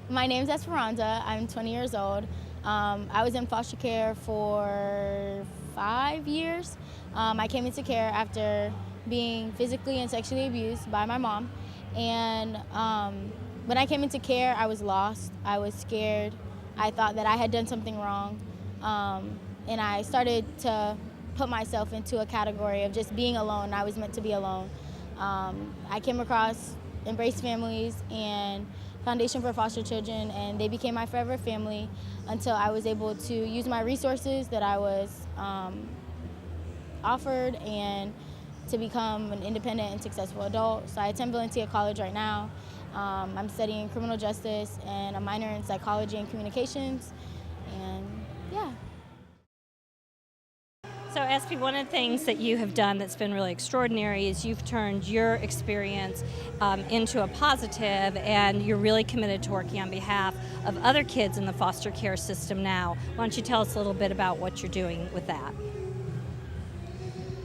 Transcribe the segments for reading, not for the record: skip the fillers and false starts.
My name's Esperanza. I'm 20 years old. I was in foster care for 5 years. I came into care after being physically and sexually abused by my mom. And when I came into care, I was lost. I was scared. I thought that I had done something wrong. And I started to put myself into a category of just being alone. I was meant to be alone. I came across Embrace Families and Foundation for Foster Children, and they became my forever family until I was able to use my resources that I was offered and to become an independent and successful adult. So I attend Valencia College right now. I'm studying criminal justice and a minor in psychology and communications, and yeah. So, SP, one of the things that you have done that's been really extraordinary is you've turned your experience into a positive, and you're really committed to working on behalf of other kids in the foster care system now. Why don't you tell us a little bit about what you're doing with that?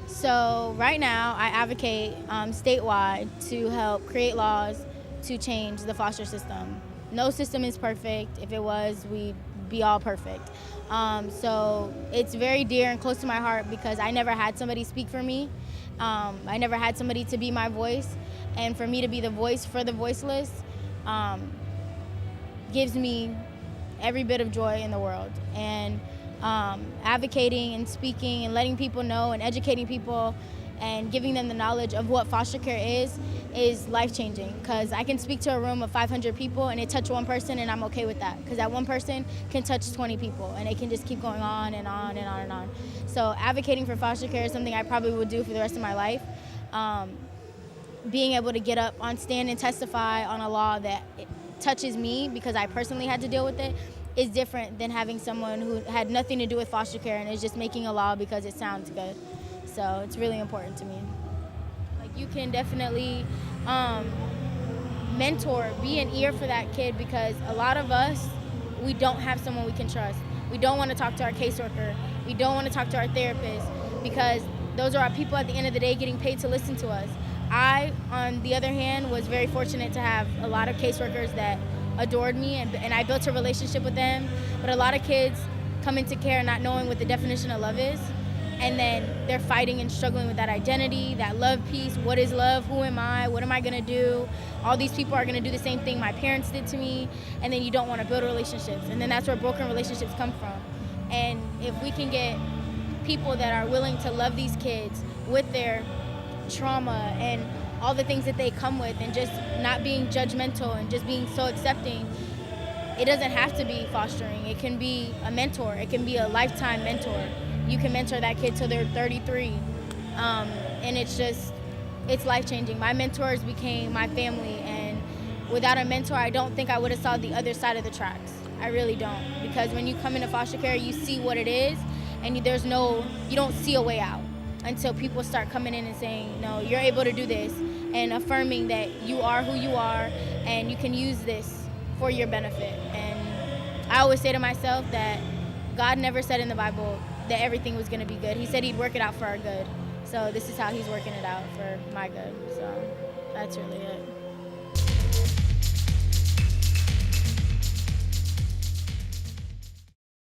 So right now, I advocate statewide to help create laws to change the foster system. No system is perfect. If it was, we'd be all perfect. So it's very dear and close to my heart because I never had somebody speak for me. I never had somebody to be my voice. And for me to be the voice for the voiceless gives me every bit of joy in the world. And advocating and speaking and letting people know and educating people and giving them the knowledge of what foster care is life-changing, because I can speak to a room of 500 people and it touch one person and I'm okay with that, because that one person can touch 20 people and it can just keep going on and on and on and on. So advocating for foster care is something I probably would do for the rest of my life. Being able to get up on stand and testify on a law that touches me because I personally had to deal with it is different than having someone who had nothing to do with foster care and is just making a law because it sounds good. So it's really important to me. Like, you can definitely mentor, be an ear for that kid, because a lot of us, we don't have someone we can trust. We don't want to talk to our caseworker. We don't want to talk to our therapist because those are our people at the end of the day getting paid to listen to us. I, on the other hand, was very fortunate to have a lot of caseworkers that adored me, and I built a relationship with them. But a lot of kids come into care not knowing what the definition of love is, and then they're fighting and struggling with that identity, that love piece. What is love? Who am I? What am I gonna do? All these people are gonna do the same thing my parents did to me, and then you don't wanna build relationships, and then that's where broken relationships come from. And if we can get people that are willing to love these kids with their trauma and all the things that they come with, and just not being judgmental and just being so accepting. It doesn't have to be fostering. It can be a mentor. It can be a lifetime mentor. You can mentor that kid till they're 33. And it's life-changing. My mentors became my family, and without a mentor, I don't think I would have saw the other side of the tracks. I really don't. Because when you come into foster care, you see what it is, and you don't see a way out until people start coming in and saying, no, you're able to do this, and affirming that you are who you are and you can use this for your benefit. And I always say to myself that God never said in the Bible that everything was going to be good. He said he'd work it out for our good. So this is how he's working it out for my good. So that's really it.